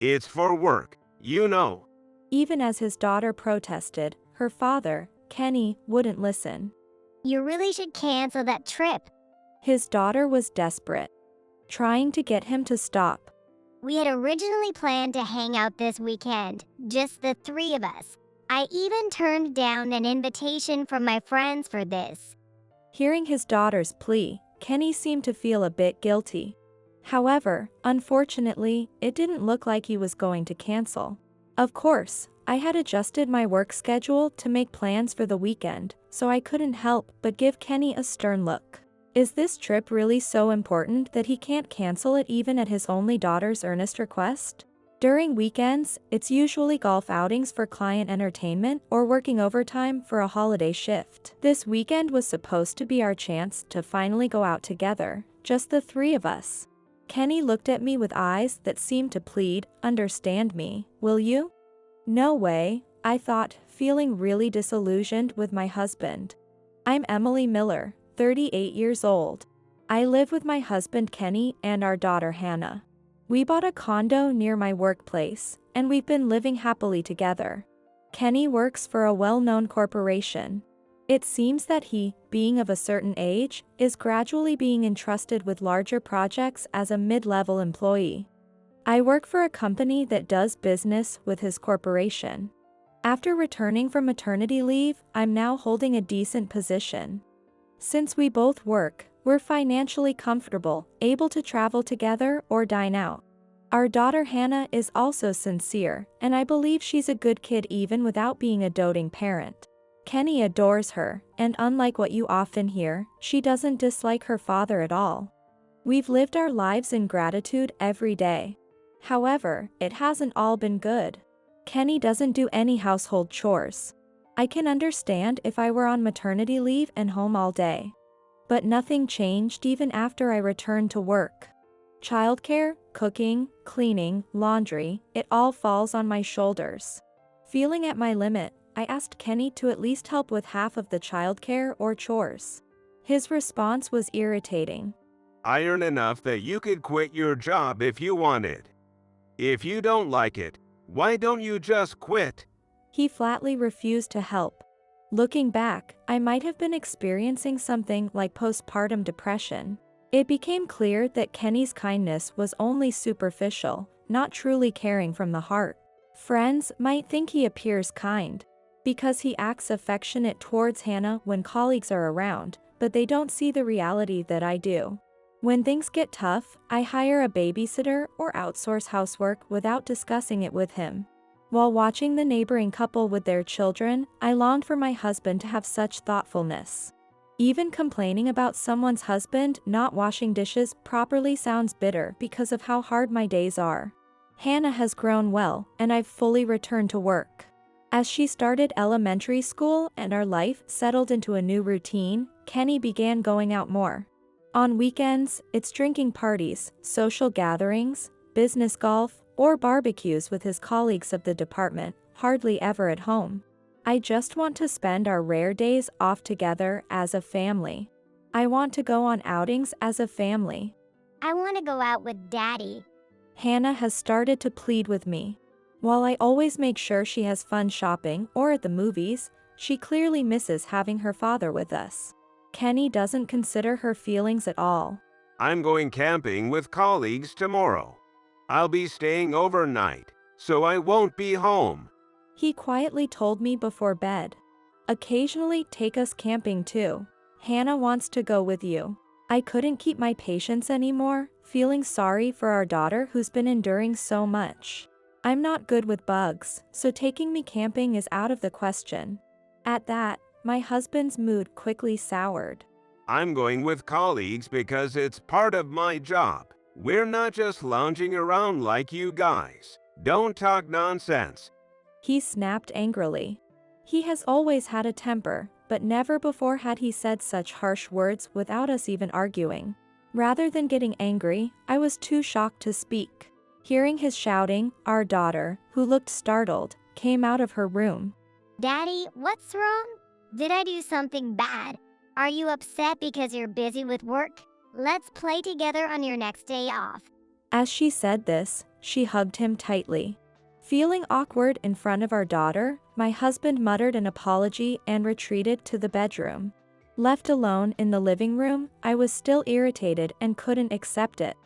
It's for work, you know. Even as his daughter protested, her father, Kenny, wouldn't listen. You really should cancel that trip. His daughter was desperate, trying to get him to stop. We had originally planned to hang out this weekend, just the three of us. I even turned down an invitation from my friends for this. Hearing his daughter's plea, Kenny seemed to feel a bit guilty. However, unfortunately, it didn't look like he was going to cancel. Of course, I had adjusted my work schedule to make plans for the weekend, so I couldn't help but give Kenny a stern look. Is this trip really so important that he can't cancel it even at his only daughter's earnest request? During weekends, it's usually golf outings for client entertainment or working overtime for a holiday shift. This weekend was supposed to be our chance to finally go out together, just the three of us. Kenny looked at me with eyes that seemed to plead, "Understand me, will you?" No way, I thought, feeling really disillusioned with my husband. I'm Emily Miller, 38 years old. I live with my husband Kenny and our daughter Hannah. We bought a condo near my workplace, and we've been living happily together. Kenny works for a well-known corporation. It seems that he, being of a certain age, is gradually being entrusted with larger projects as a mid-level employee. I work for a company that does business with his corporation. After returning from maternity leave, I'm now holding a decent position. Since we both work, we're financially comfortable, able to travel together or dine out. Our daughter Hannah is also sincere, and I believe she's a good kid even without being a doting parent. Kenny adores her, and unlike what you often hear, she doesn't dislike her father at all. We've lived our lives in gratitude every day. However, it hasn't all been good. Kenny doesn't do any household chores. I can understand if I were on maternity leave and home all day. But nothing changed even after I returned to work. Childcare, cooking, cleaning, laundry, it all falls on my shoulders. Feeling at my limit, I asked Kenny to at least help with half of the childcare or chores. His response was irritating. I earn enough that you could quit your job if you wanted. If you don't like it, why don't you just quit? He flatly refused to help. Looking back, I might have been experiencing something like postpartum depression. It became clear that Kenny's kindness was only superficial, not truly caring from the heart. Friends might think he appears kind, because he acts affectionate towards Hannah when colleagues are around, but they don't see the reality that I do. When things get tough, I hire a babysitter or outsource housework without discussing it with him. While watching the neighboring couple with their children, I longed for my husband to have such thoughtfulness. Even complaining about someone's husband not washing dishes properly sounds bitter because of how hard my days are. Hannah has grown well, and I've fully returned to work. As she started elementary school and our life settled into a new routine, Kenny began going out more. On weekends, it's drinking parties, social gatherings, business golf, or barbecues with his colleagues of the department, hardly ever at home. I just want to spend our rare days off together as a family. I want to go on outings as a family. I want to go out with Daddy. Hannah has started to plead with me. While I always make sure she has fun shopping or at the movies, she clearly misses having her father with us. Kenny doesn't consider her feelings at all. I'm going camping with colleagues tomorrow. I'll be staying overnight, so I won't be home. He quietly told me before bed. Occasionally take us camping too. Hannah wants to go with you. I couldn't keep my patience anymore, feeling sorry for our daughter who's been enduring so much. I'm not good with bugs, so taking me camping is out of the question. At that, my husband's mood quickly soured. I'm going with colleagues because it's part of my job. We're not just lounging around like you guys. Don't talk nonsense. He snapped angrily. He has always had a temper, but never before had he said such harsh words without us even arguing. Rather than getting angry, I was too shocked to speak. Hearing his shouting, our daughter, who looked startled, came out of her room. Daddy, what's wrong? Did I do something bad? Are you upset because you're busy with work? Let's play together on your next day off. As she said this, She hugged him tightly. Feeling awkward in front of our daughter, my husband muttered an apology and retreated to the bedroom. Left alone in the living room, I was still irritated and couldn't accept it.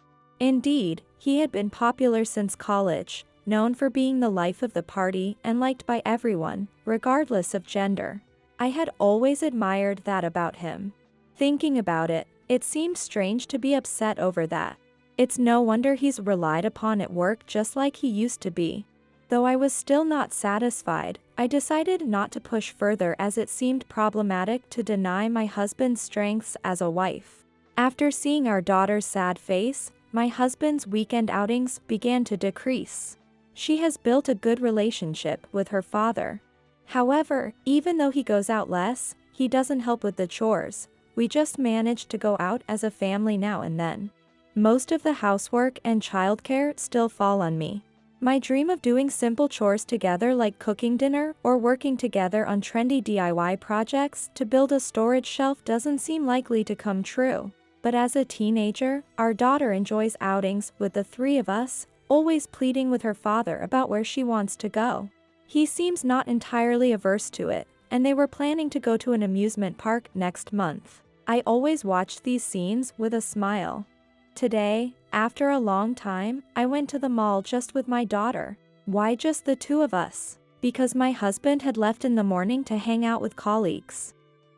Indeed, he had been popular since college, known for being the life of the party and liked by everyone, regardless of gender. I had always admired that about him. Thinking about it, it seemed strange to be upset over that. It's no wonder he's relied upon at work just like he used to be. Though I was still not satisfied, I decided not to push further as it seemed problematic to deny my husband's strengths as a wife. After seeing our daughter's sad face, my husband's weekend outings began to decrease. She has built a good relationship with her father. However, even though he goes out less, he doesn't help with the chores. We just manage to go out as a family now and then. Most of the housework and childcare still fall on me. My dream of doing simple chores together like cooking dinner or working together on trendy DIY projects to build a storage shelf doesn't seem likely to come true. But as a teenager, our daughter enjoys outings with the three of us, always pleading with her father about where she wants to go. He seems not entirely averse to it, and they were planning to go to an amusement park next month. I always watch these scenes with a smile. Today, after a long time, I went to the mall just with my daughter. Why just the two of us? Because my husband had left in the morning to hang out with colleagues.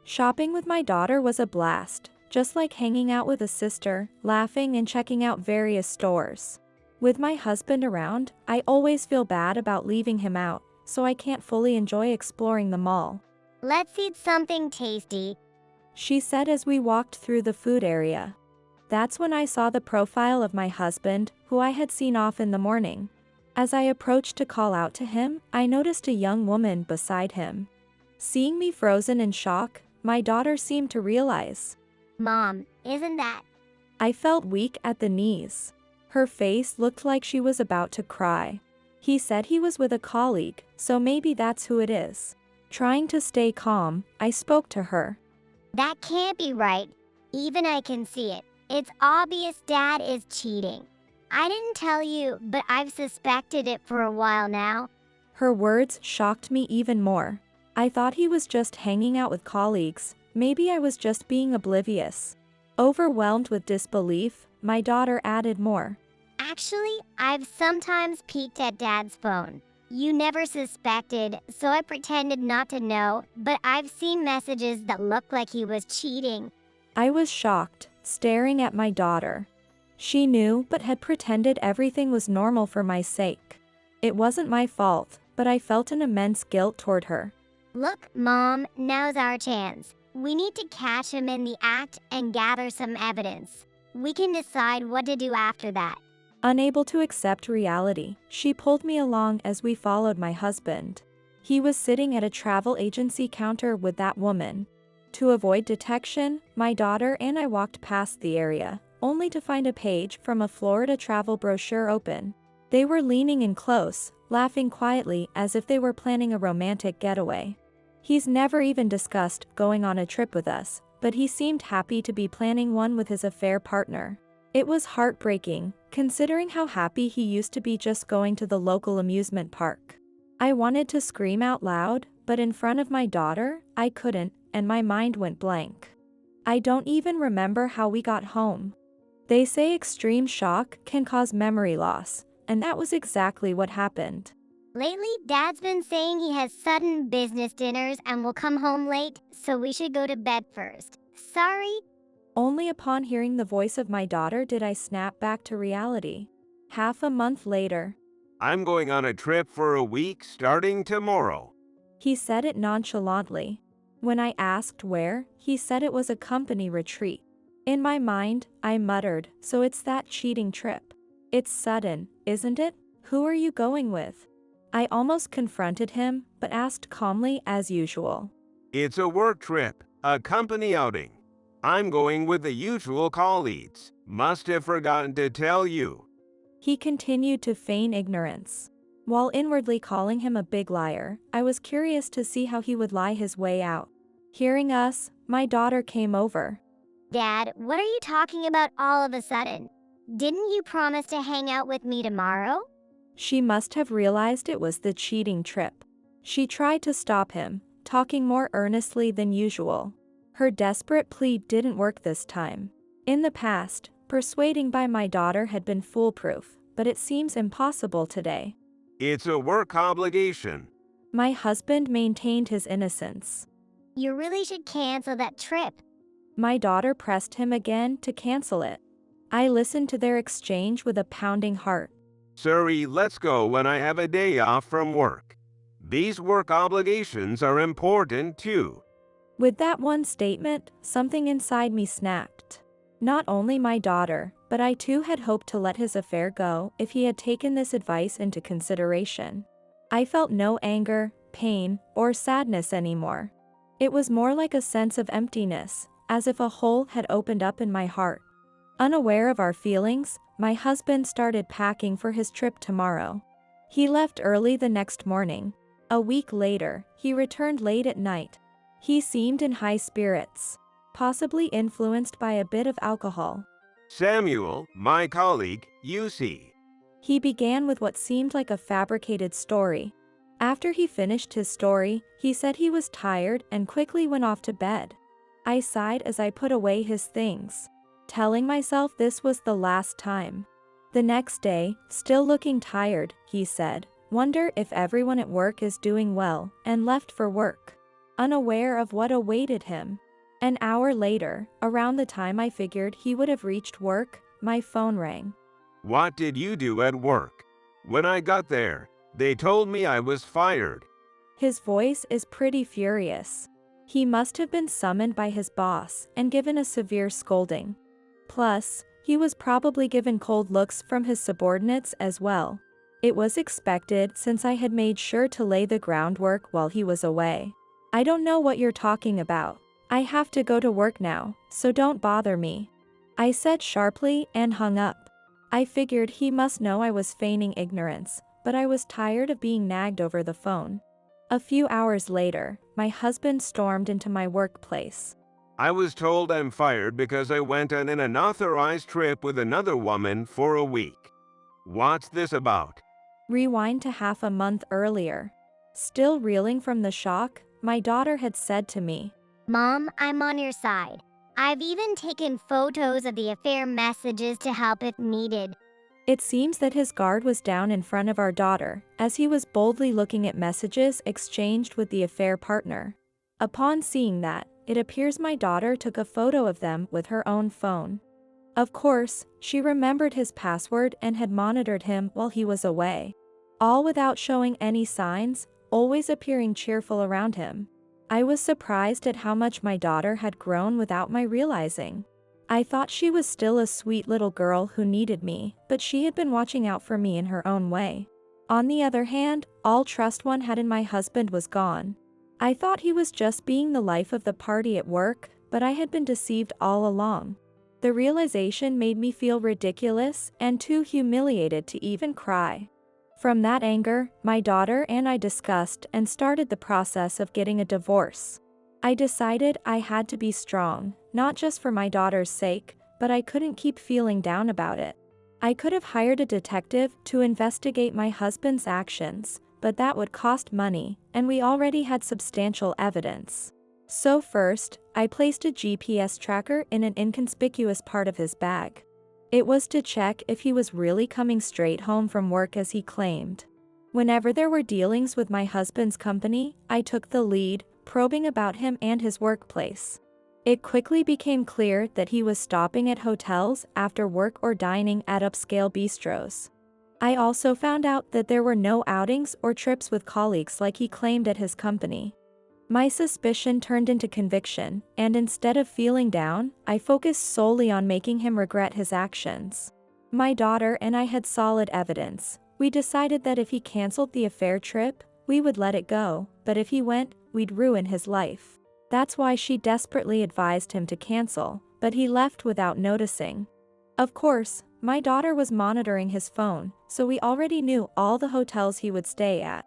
Shopping with my daughter was a blast, just like hanging out with a sister, laughing and checking out various stores. With my husband around, I always feel bad about leaving him out, so I can't fully enjoy exploring the mall. Let's eat something tasty, She said as we walked through the food area. That's when I saw the profile of my husband, who I had seen off in the morning. As I approached to call out to him, I noticed a young woman beside him. Seeing me frozen in shock, my daughter seemed to realize. Mom, isn't that? I felt weak at the knees. Her face looked like she was about to cry. He said he was with a colleague, so maybe that's who it is. Trying to stay calm, I spoke to her. That can't be right. Even I can see it. It's obvious Dad is cheating. I didn't tell you, but I've suspected it for a while now. Her words shocked me even more. I thought he was just hanging out with colleagues. Maybe I was just being oblivious. Overwhelmed with disbelief, my daughter added more. Actually, I've sometimes peeked at Dad's phone. You never suspected, so I pretended not to know, but I've seen messages that look like he was cheating. I was shocked, staring at my daughter. She knew but had pretended everything was normal for my sake. It wasn't my fault, but I felt an immense guilt toward her. Look, Mom, now's our chance. We need to catch him in the act and gather some evidence. We can decide what to do after that. Unable to accept reality, she pulled me along as we followed my husband. He was sitting at a travel agency counter with that woman. To avoid detection, my daughter and I walked past the area, only to find a page from a Florida travel brochure open. They were leaning in close, laughing quietly as if they were planning a romantic getaway. He's never even discussed going on a trip with us, but he seemed happy to be planning one with his affair partner. It was heartbreaking, considering how happy he used to be just going to the local amusement park. I wanted to scream out loud, but in front of my daughter, I couldn't, and my mind went blank. I don't even remember how we got home. They say extreme shock can cause memory loss, and that was exactly what happened. Lately, Dad's been saying he has sudden business dinners and will come home late, so we should go to bed first. Sorry. Only upon hearing the voice of my daughter did I snap back to reality. Half a month later, I'm going on a trip for a week starting tomorrow. he said it nonchalantly. When I asked where, he said it was a company retreat. In my mind, I muttered, so it's that cheating trip. It's sudden, isn't it? Who are you going with? I almost confronted him, but asked calmly as usual. It's a work trip, a company outing. I'm going with the usual colleagues. Must have forgotten to tell you. He continued to feign ignorance. While inwardly calling him a big liar, I was curious to see how he would lie his way out. Hearing us, my daughter came over. Dad, what are you talking about all of a sudden? Didn't you promise to hang out with me tomorrow? She must have realized it was the cheating trip. She tried to stop him, talking more earnestly than usual. Her desperate plea didn't work this time. In the past, persuading by my daughter had been foolproof, but it seems impossible today. It's a work obligation. My husband maintained his innocence. You really should cancel that trip. My daughter pressed him again to cancel it. I listened to their exchange with a pounding heart. Sorry, let's go when I have a day off from work. These work obligations are important too. With that one statement, something inside me snapped. Not only my daughter, but I too had hoped to let his affair go if he had taken this advice into consideration. I felt no anger, pain, or sadness anymore. It was more like a sense of emptiness, as if a hole had opened up in my heart. Unaware of our feelings, my husband started packing for his trip tomorrow. He left early the next morning. A week later, he returned late at night. He seemed in high spirits, possibly influenced by a bit of alcohol. Samuel, my colleague, you see. He began with what seemed like a fabricated story. After he finished his story, he said he was tired and quickly went off to bed. I sighed as I put away his things, telling myself this was the last time. The next day, still looking tired, he said, "Wonder if everyone at work is doing well," and left for work, unaware of what awaited him. An hour later, around the time I figured he would have reached work, my phone rang. What did you do at work? When I got there, they told me I was fired. His voice is pretty furious. He must have been summoned by his boss and given a severe scolding. Plus, he was probably given cold looks from his subordinates as well. It was expected since I had made sure to lay the groundwork while he was away. "I don't know what you're talking about. I have to go to work now, so don't bother me," I said sharply and hung up. I figured he must know I was feigning ignorance, but I was tired of being nagged over the phone. A few hours later, my husband stormed into my workplace. I was told I'm fired because I went on an unauthorized trip with another woman for a week. What's this about? Rewind to half a month earlier. Still reeling from the shock, my daughter had said to me, Mom, I'm on your side. I've even taken photos of the affair messages to help if needed. It seems that his guard was down in front of our daughter, as he was boldly looking at messages exchanged with the affair partner. Upon seeing that, it appears my daughter took a photo of them with her own phone. Of course, she remembered his password and had monitored him while he was away. All without showing any signs, always appearing cheerful around him. I was surprised at how much my daughter had grown without my realizing. I thought she was still a sweet little girl who needed me, but she had been watching out for me in her own way. On the other hand, all trust one had in my husband was gone. I thought he was just being the life of the party at work, but I had been deceived all along. The realization made me feel ridiculous and too humiliated to even cry. From that anger, my daughter and I discussed and started the process of getting a divorce. I decided I had to be strong, not just for my daughter's sake, but I couldn't keep feeling down about it. I could have hired a detective to investigate my husband's actions, but that would cost money, and we already had substantial evidence. So first, I placed a GPS tracker in an inconspicuous part of his bag. It was to check if he was really coming straight home from work as he claimed. Whenever there were dealings with my husband's company, I took the lead, probing about him and his workplace. It quickly became clear that he was stopping at hotels after work or dining at upscale bistros. I also found out that there were no outings or trips with colleagues like he claimed at his company. My suspicion turned into conviction, and instead of feeling down, I focused solely on making him regret his actions. My daughter and I had solid evidence. We decided that if he canceled the affair trip, we would let it go, but if he went, we'd ruin his life. That's why she desperately advised him to cancel, but he left without noticing. Of course, my daughter was monitoring his phone, so we already knew all the hotels he would stay at.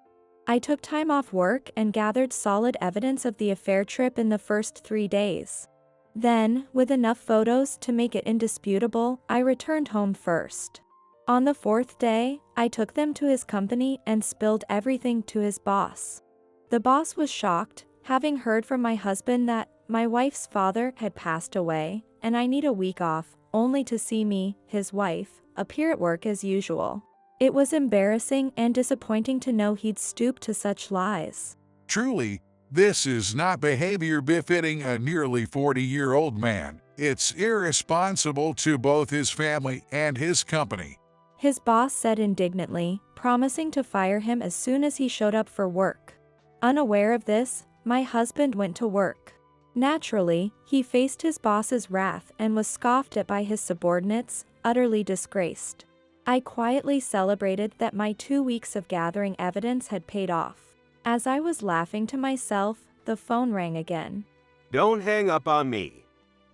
I took time off work and gathered solid evidence of the affair trip in the first 3 days. Then, with enough photos to make it indisputable, I returned home first. On the 4th day, I took them to his company and spilled everything to his boss. The boss was shocked, having heard from my husband that my wife's father had passed away, and I need a week off, only to see me, his wife, appear at work as usual. It was embarrassing and disappointing to know he'd stooped to such lies. Truly, this is not behavior befitting a nearly 40-year-old man. It's irresponsible to both his family and his company. His boss said indignantly, promising to fire him as soon as he showed up for work. Unaware of this, my husband went to work. Naturally, he faced his boss's wrath and was scoffed at by his subordinates, utterly disgraced. I quietly celebrated that my 2 weeks of gathering evidence had paid off. As I was laughing to myself, the phone rang again. Don't hang up on me.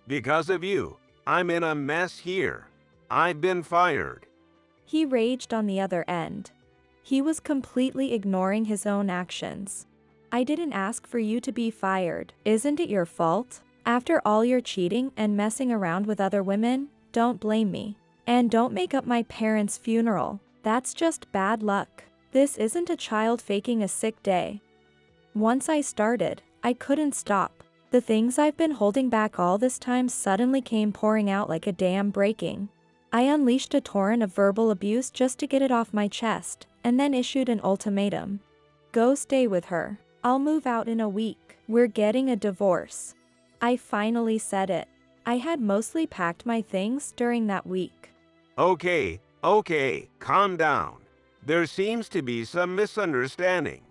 Because of you, I'm in a mess here. I've been fired. He raged on the other end. He was completely ignoring his own actions. I didn't ask for you to be fired. Isn't it your fault? After all your cheating and messing around with other women, don't blame me. And don't make up my parents' funeral. That's just bad luck. This isn't a child faking a sick day. Once I started, I couldn't stop. The things I've been holding back all this time suddenly came pouring out like a dam breaking. I unleashed a torrent of verbal abuse just to get it off my chest, and then issued an ultimatum. Go stay with her. I'll move out in a week. We're getting a divorce. I finally said it. I had mostly packed my things during that week. Okay, calm down. There seems to be some misunderstanding.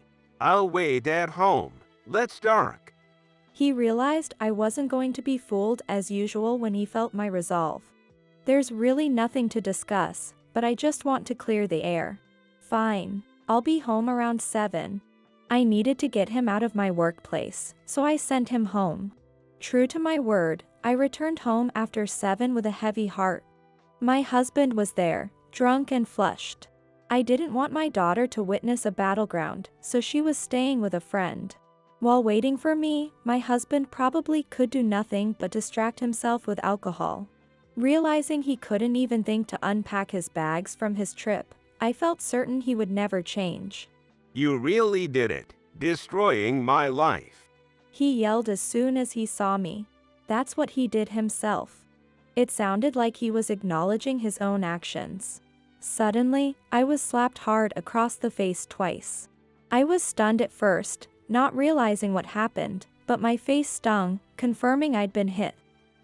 I'll wait at home. Let's talk. He realized I wasn't going to be fooled as usual when he felt my resolve. There's really nothing to discuss, but I just want to clear the air. Fine. I'll be home around 7. I needed to get him out of my workplace, so I sent him home. True to my word, I returned home after 7 with a heavy heart. My husband was there, drunk and flushed. I didn't want my daughter to witness a battleground, so she was staying with a friend. While waiting for me, my husband probably could do nothing but distract himself with alcohol. Realizing he couldn't even think to unpack his bags from his trip, I felt certain he would never change. You really did it, destroying my life. He yelled as soon as he saw me. That's what he did himself. It sounded like he was acknowledging his own actions. Suddenly, I was slapped hard across the face twice. I was stunned at first, not realizing what happened, but my face stung, confirming I'd been hit.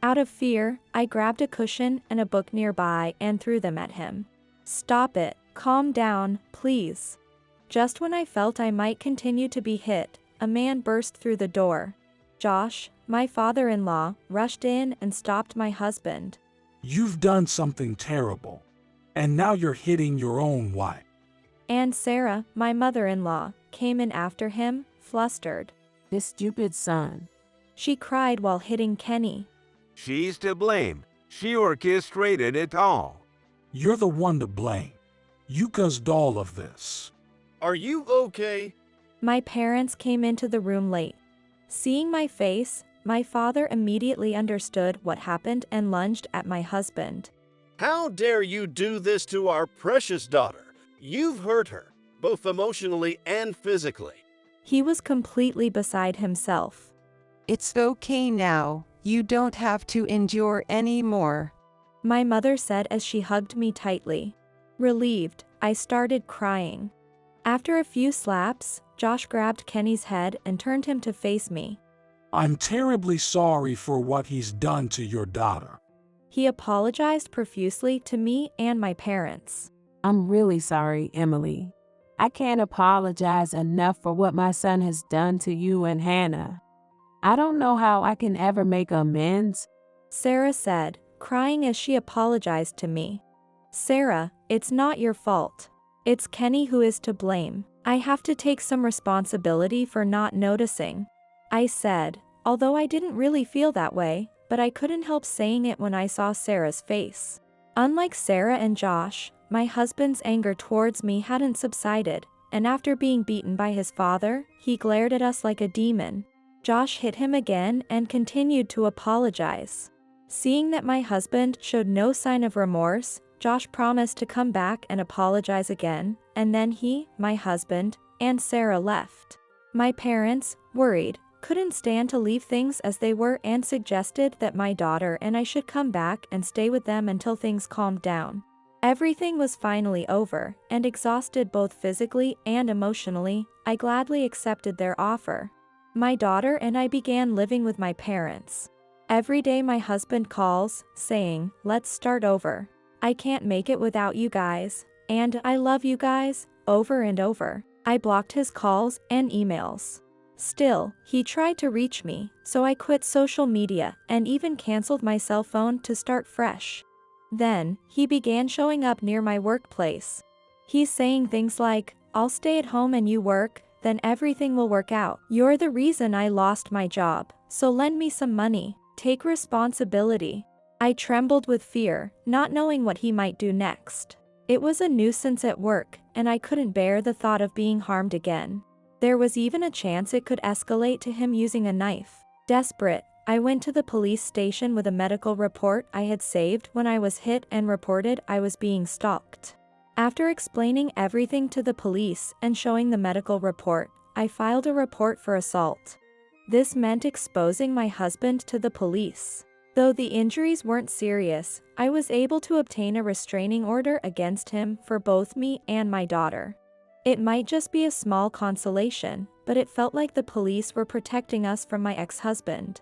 Out of fear, I grabbed a cushion and a book nearby and threw them at him. Stop it, calm down, please. Just when I felt I might continue to be hit, a man burst through the door. Josh, my father-in-law, rushed in and stopped my husband. You've done something terrible, and now you're hitting your own wife. And Sarah, my mother-in-law, came in after him, flustered. This stupid son. She cried while hitting Kenny. She's to blame. She orchestrated it all. You're the one to blame. You caused all of this. Are you okay? My parents came into the room late. Seeing my face, my father immediately understood what happened and lunged at my husband. How dare you do this to our precious daughter? You've hurt her, both emotionally and physically. He was completely beside himself. It's okay now. You don't have to endure anymore. My mother said as she hugged me tightly. Relieved, I started crying. After a few slaps, Josh grabbed Kenny's head and turned him to face me. I'm terribly sorry for what he's done to your daughter. He apologized profusely to me and my parents. I'm really sorry, Emily. I can't apologize enough for what my son has done to you and Hannah. I don't know how I can ever make amends, Sarah said, crying as she apologized to me. Sarah, it's not your fault. It's Kenny who is to blame. I have to take some responsibility for not noticing, I said, although I didn't really feel that way, but I couldn't help saying it when I saw Sarah's face. Unlike Sarah and Josh, my husband's anger towards me hadn't subsided, and after being beaten by his father, he glared at us like a demon. Josh hit him again and continued to apologize. Seeing that my husband showed no sign of remorse, Josh promised to come back and apologize again, and then he, my husband, and Sarah left. My parents, worried, couldn't stand to leave things as they were and suggested that my daughter and I should come back and stay with them until things calmed down. Everything was finally over, and exhausted both physically and emotionally, I gladly accepted their offer. My daughter and I began living with my parents. Every day my husband calls, saying, "Let's start over. I can't make it without you guys, and I love you guys," over and over. I blocked his calls and emails. Still, he tried to reach me, so I quit social media and even canceled my cell phone to start fresh. Then, he began showing up near my workplace. He's saying things like, "I'll stay at home and you work, then everything will work out. You're the reason I lost my job, so lend me some money. Take responsibility." I trembled with fear, not knowing what he might do next. It was a nuisance at work, and I couldn't bear the thought of being harmed again. There was even a chance it could escalate to him using a knife. Desperate, I went to the police station with a medical report I had saved when I was hit and reported I was being stalked. After explaining everything to the police and showing the medical report, I filed a report for assault. This meant exposing my husband to the police. Though the injuries weren't serious, I was able to obtain a restraining order against him for both me and my daughter. It might just be a small consolation, but it felt like the police were protecting us from my ex-husband.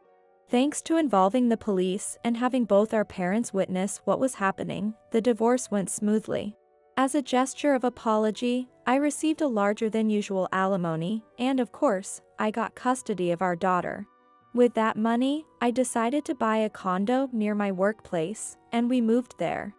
Thanks to involving the police and having both our parents witness what was happening, the divorce went smoothly. As a gesture of apology, I received a larger than usual alimony, and of course, I got custody of our daughter. With that money, I decided to buy a condo near my workplace, and we moved there.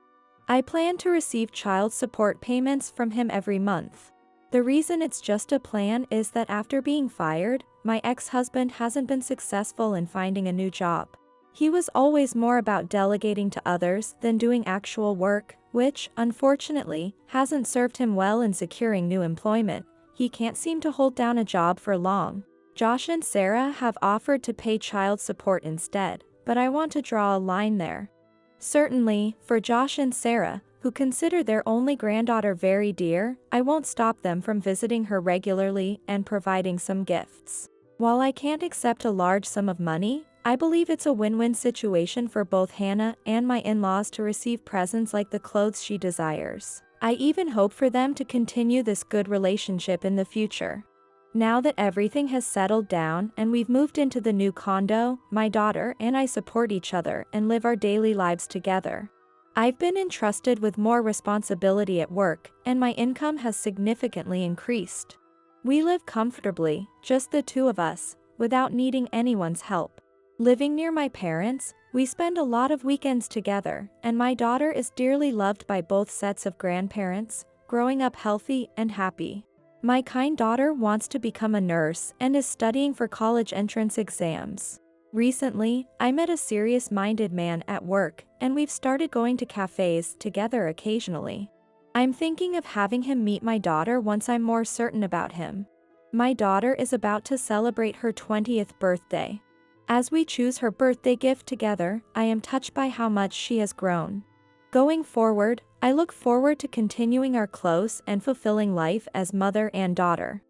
I plan to receive child support payments from him every month. The reason it's just a plan is that after being fired, my ex-husband hasn't been successful in finding a new job. He was always more about delegating to others than doing actual work, which, unfortunately, hasn't served him well in securing new employment. He can't seem to hold down a job for long. Josh and Sarah have offered to pay child support instead, but I want to draw a line there. Certainly, for Josh and Sarah, who consider their only granddaughter very dear, I won't stop them from visiting her regularly and providing some gifts. While I can't accept a large sum of money, I believe it's a win-win situation for both Hannah and my in-laws to receive presents like the clothes she desires. I even hope for them to continue this good relationship in the future. Now that everything has settled down and we've moved into the new condo, my daughter and I support each other and live our daily lives together. I've been entrusted with more responsibility at work, and my income has significantly increased. We live comfortably, just the two of us, without needing anyone's help. Living near my parents, we spend a lot of weekends together, and my daughter is dearly loved by both sets of grandparents, growing up healthy and happy. My kind daughter wants to become a nurse and is studying for college entrance exams. Recently, I met a serious-minded man at work, and we've started going to cafes together occasionally. I'm thinking of having him meet my daughter once I'm more certain about him. My daughter is about to celebrate her 20th birthday. As we choose her birthday gift together, I am touched by how much she has grown. Going forward, I look forward to continuing our close and fulfilling life as mother and daughter.